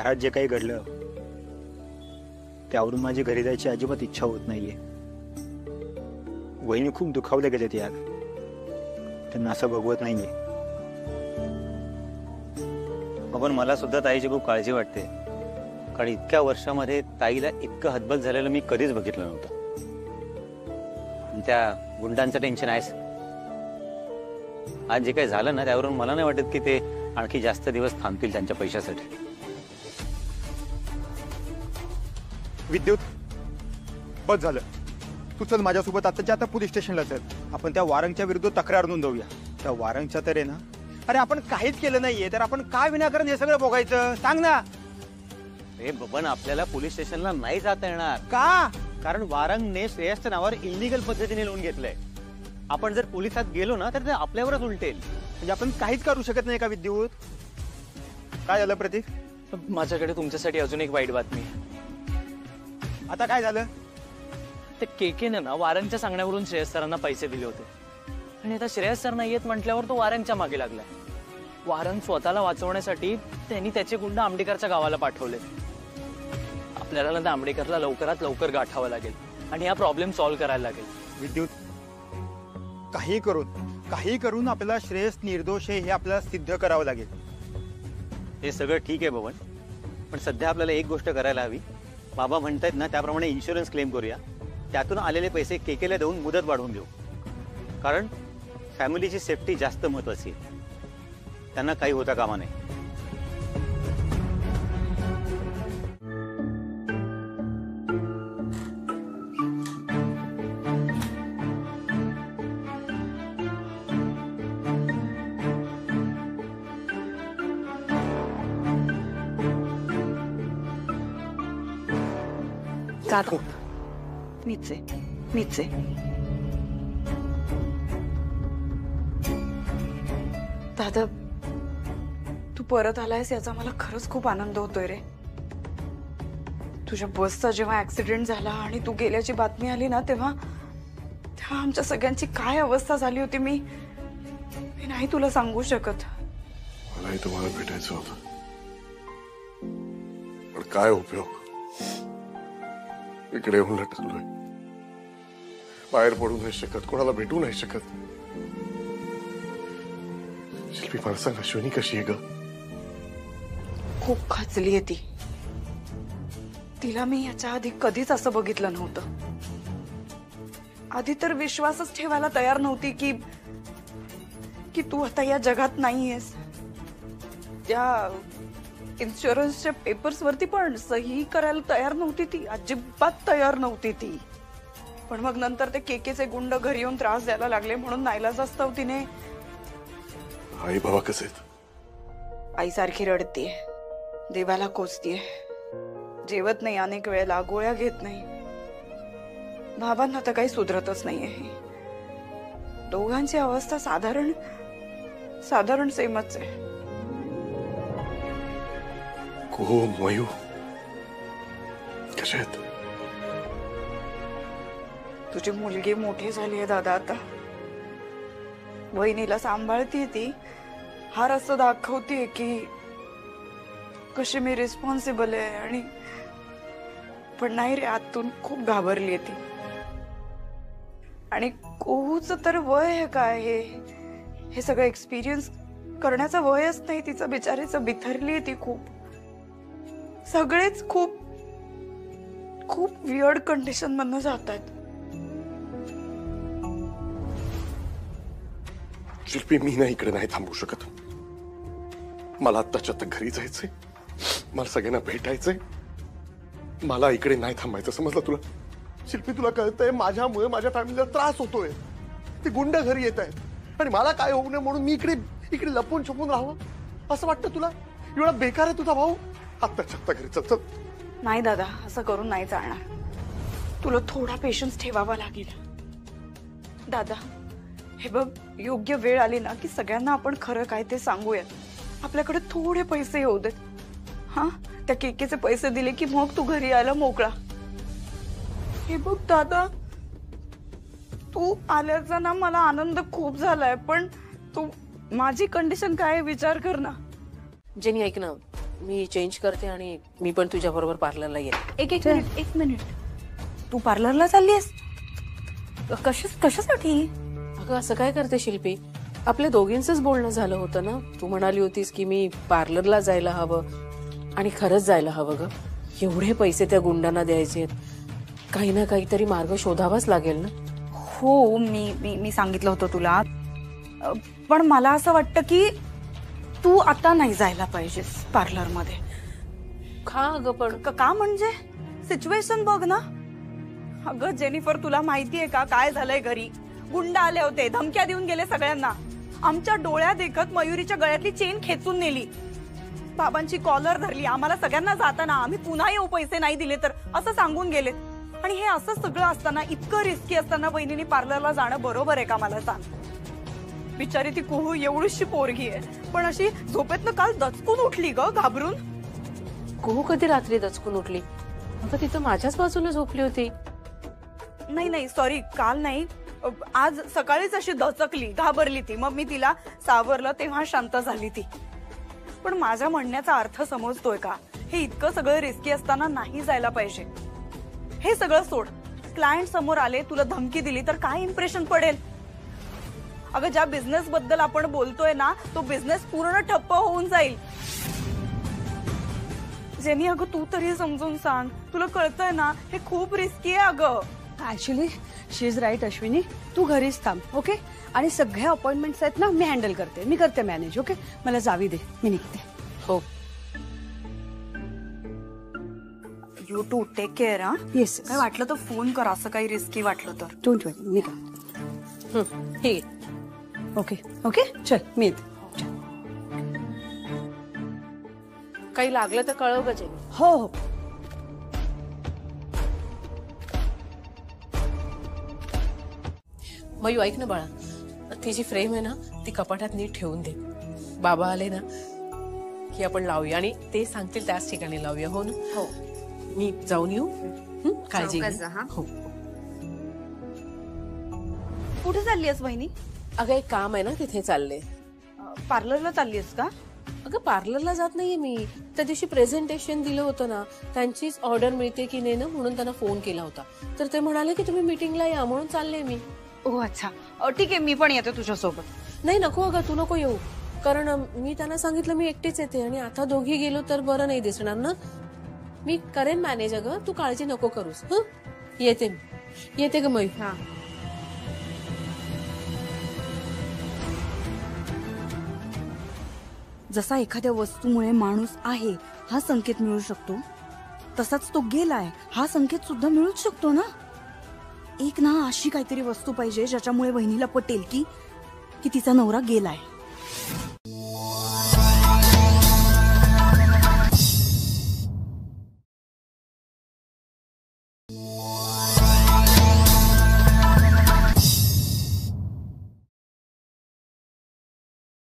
घरात जे काही घडलं त्यावरून माझी घरी जायची अजिबात इच्छा होत नाहीये। वहिनी खूप दुखावले गेलेत यार, त्यांना असं बघवत नाहीये। पण मला सुद्धा ताईची खूप काळजी वाटते, कारण इतक्या वर्षामध्ये ताईला इतकं हतबल झालेलं मी कधीच बघितलं नव्हतं। त्या गुंडांचं टेन्शन आहेच। आज जे काही झालं ना त्यावरून मला नाही वाटत की ते आणखी जास्त दिवस थांबतील त्यांच्या पैशासाठी। विद्युत, बस झालं, तू चल माझ्यासोबत आताच्या आता पोलीस स्टेशनला चल। आपण त्या वारंगच्या विरुद्ध तक्रार नोंदवूया। त्या वारंगच्या तर आहे ना, अरे आपण काहीच केलं नाहीये तर आपण काय विनाकारण हे सगळं बघायचं, सांग ना। हे बबन, आपल्याला पोलीस स्टेशनला नाही जाता येणार का? कारण वारंगने श्रेयसच्या नावावर इलिगल पद्धतीने लोन घेतलंय। आपण जर पोलिसात गेलो ना तर ते आपल्यावरच उलटेल। म्हणजे आपण काहीच करू शकत नाही का विद्युत? काय झालं प्रतीक? माझ्याकडे तुमच्यासाठी अजून एक वाईट बातमी आहे। आता काय झालं? ते केकेने ना वारंगच्या सांगण्यावरून श्रेयस सरांना पैसे दिले होते, आणि आता श्रेयस सर नाही येत म्हटल्यावर तो वारंगच्या मागे लागलाय। वारंग स्वतःला वाचवण्यासाठी त्यांनी त्याचे गुंड आंबेकरच्या गावाला पाठवले। आपल्याला ना आंबेकरला लवकरात लवकर गाठावं लागेल आणि हा प्रॉब्लेम सॉल्व्ह करायला लागेल। विद्युत, काही करून आपल्याला श्रेयस निर्दोष आहे हे आपल्याला सिद्ध करावं लागेल। हे सगळं ठीक आहे बबन, पण सध्या आपल्याला एक गोष्ट करायला हवी। बाबा म्हणतायत ना त्याप्रमाणे इन्शुरन्स क्लेम करूया, त्यातून आलेले पैसे केकेला देऊन मुदत वाढवून देऊ। कारण फॅमिलीची सेफ्टी जास्त महत्त्वाची आहे, त्यांना काही होता कामा नये। नीचे नीचे दादा, तू परत आलायस याचा मला खरंच खूप आनंद होतोय रे। तुझ्या बसचा जेव्हा ऍक्सिडेंट झाला आणि तू गेल्याची बातमी आली ना, तेव्हा आमच्या सगळ्यांची काय अवस्था झाली होती मी नाही तुला सांगू शकत। मलाही तुम्हाला भेटायचं होतं, पण काय उपयोग, इकडे येऊन लटकलोय। बाहेर पडू नाही शकत, कोणाला भेटू नाही शकत। शिल्पी, मला सांग, अश्विनी कशी आहे ग? खूप खचलीये ती। तिला मी याच्या आधी कधीच असं बघितलं नव्हतं। आधी तर विश्वासच ठेवायला तयार नव्हती की तू आता या जगात नाहीयेस। त्या इन्शुरन्सच्या पेपर्स वरती पण सही करायला तयार नव्हती ती, अजिबात तयार नव्हती ती। पण मग नंतर ते केकेचे गुंड घरी येऊन त्रास द्यायला लागले म्हणून नाईलाजास्तव तिने आई बाबा कसे आहेत? आईसारखी रडतीये, देवाला कोसतीये, जेवत नाही, अनेक वेळेला गोळ्या घेत नाही। बाबांना तर काही सुधरतच नाहीये। दोघांची अवस्था साधारण सेमच आहे। को मयू कसे आहेत? तुझी मुलगी मोठी झाली आहे दादा, आता वहिनीला सांभाळतीये ती, हा रस्ता दाखवतीये की कशी मी रिस्पॉन्सिबल आहे। आणि पण नाही रे, आतून खूप घाबरलीये ती। आणि कोहूच तर वय आहे काय हे सगळं एक्सपिरियन्स करण्याचं वयच नाही तिचं, बिचारीचं बिथरलीये ती खूप। सगळेच खूप वियर्ड कंडिशन मधनं जातात। शिल्पी, मी नाही इकडे नाही थांबू शकत। मला आत्ताच्या आता घरी जायचंय, मला सगळ्यांना भेटायचंय, मला इकडे नाही थांबायचं, समजलं तुला? शिल्पी, तुला कळतंय माझ्यामुळे माझ्या फॅमिलीला त्रास होतोय। ते गुंड घरी येत आहेत आणि मला काय होऊ नये म्हणून मी इकडे लपून छपून राहावं असं वाटतं तुला? एवढा बेकार आहे तुझा भाऊ? आत्ताच्या आत्ता घरी चल चल। नाही दादा, असं करून नाही चालणार, तुला थोडा पेशन्स ठेवावा लागेल। दादा हे बघ, योग्य वेळ आली ना की सगळ्यांना आपण खरं काय ते सांगूयात। आपल्याकडे थोडे पैसे येऊ देत, हा त्या केकेचे पैसे दिले की मग तू घरी यायला मोकळा। हे बघ दादा, तू आल्याचा ना मला आनंद खूप झालाय, पण तू माझी कंडिशन काय विचार कर ना। जेनी ऐक ना, मी चेंज करते आणि मी पण तुझ्या बरोबर पार्लरला येते. एक मिनिट तू पार्लरला चाललीस? कशासाठी? अगं असं काय करते शिल्पी, आपल्या दोघींचंच बोलणं झालं होतं ना. तू म्हणाली होतीस की मी पार्लरला जायला हवं आणि खरंच जायला हवं ग. एवढे पैसे त्या गुंडांना द्यायचे, काही ना काहीतरी मार्ग शोधावाच लागेल ना. हो मी सांगितलं होतं तुला, पण मला असं वाटतं की तू आता नाही जायला पाहिजेस पार्लर मध्ये. का अगं पण? का म्हणजे सिच्युएशन बघ ना. अगं जेनिफर, तुला माहितीये का काय झालंय घरी? गुंड आले होते, धमक्या देऊन गेले सगळ्यांना. आमच्या डोळ्यात देखत मयुरीच्या गळ्यातली चेन खेचून नेली, बाबांची कॉलर धरली, आम्हाला सगळ्यांना जाताना आम्ही पुन्हा येऊ पैसे नाही दिले तर असं सांगून गेले. आणि हे असं सगळं असताना, इतकं रिस्की असताना बहिणीने पार्लरला जाणं बरोबर आहे का मला सांग? बिचारी ती कुहू एवढीशी पोरगी आहे, पण अशी झोपेतनं काल दचकून उठली ग घाबरून. कुहू कधी रात्री दचकून उठली? अगं ती तर माझ्याच बाजूला झोपली होती. नाही सॉरी, काल नाही, आज सकाळीच अशी दचकली, घाबरली ती. मग मी तिला सावरलं तेव्हा शांत झाली ती. पण माझ्या म्हणण्याचा अर्थ समजतोय का? हे इतकं सगळं रिस्की असताना नाही जायला पाहिजे. हे सगळं सोड, क्लायंट समोर आले, तुला धमकी दिली तर काय इम्प्रेशन पडेल? अगं ज्या बिझनेस बद्दल आपण बोलतोय ना, तो बिझनेस पूर्ण ठप्प होऊन जाईल. जेनी अगं तू तरी समजून सांग, तुला कळतंय ना हे खूप रिस्की आहे अगं. Actually she is right Ashwini, तू घरीच थांब ओके. आणि सगळ्या अपॉइंटमेंट्स आहेत ना मी हँडल करते, मी करते मॅनेज. ओके, मला जावी दे, मी निघते. हो यू टू टेक केअर. हा येस, काय वाटलं तर फोन कर, असं काही रिस्की वाटलं तर. डोंट वरी, मी करते. ठीक आहे. ओके ओके, चल मी येते. काही लागलं तर कळव ग जेनी. हो हो. मयू ऐक ना बाळा, ती जी फ्रेम आहे ना ती कपाटात नीट ठेवून दे. बाबा आले ना की आपण लावूया आणि ते सांगतील त्याच ठिकाणी लावूया. हो ना? हो. मी जाऊन येऊ. काळजी घे. हो. कुठे चाललीयस बहिणी? अगं एक काम आहे ना तिथे चालले. पार्लरला चाललीयस का? अगं पार्लरला जात नाहीये मी. त्या दिवशी प्रेझेंटेशन दिलं होतं ना, त्यांचीच ऑर्डर मिळते की नाही ना म्हणून त्यांना फोन केला होता. तर ते म्हणाले की तुम्ही मीटिंगला या, म्हणून चालले मी. ओ अच्छा, ठीक आहे, मी पण येते तुझ्यासोबत. नाही नको अगं, तू नको येऊ. कारण मी त्यांना सांगितलं मी एकटीच येते आणि आता दोघी गेलो तर बरं नाही दिसणार ना. मी करेन मॅनेज. अगं तू काळजी नको करूस. येते मी. येते ग मयू. हा. जसा एखाद्या वस्तूमुळे माणूस आहे हा संकेत मिळू शकतो, तसाच तो गेलाय हा संकेत सुद्धा मिळूच शकतो ना. एक ना अशी काहीतरी वस्तू पाहिजे ज्याच्यामुळे बहिणीला पटेल की तिचा नवरा गेलाय.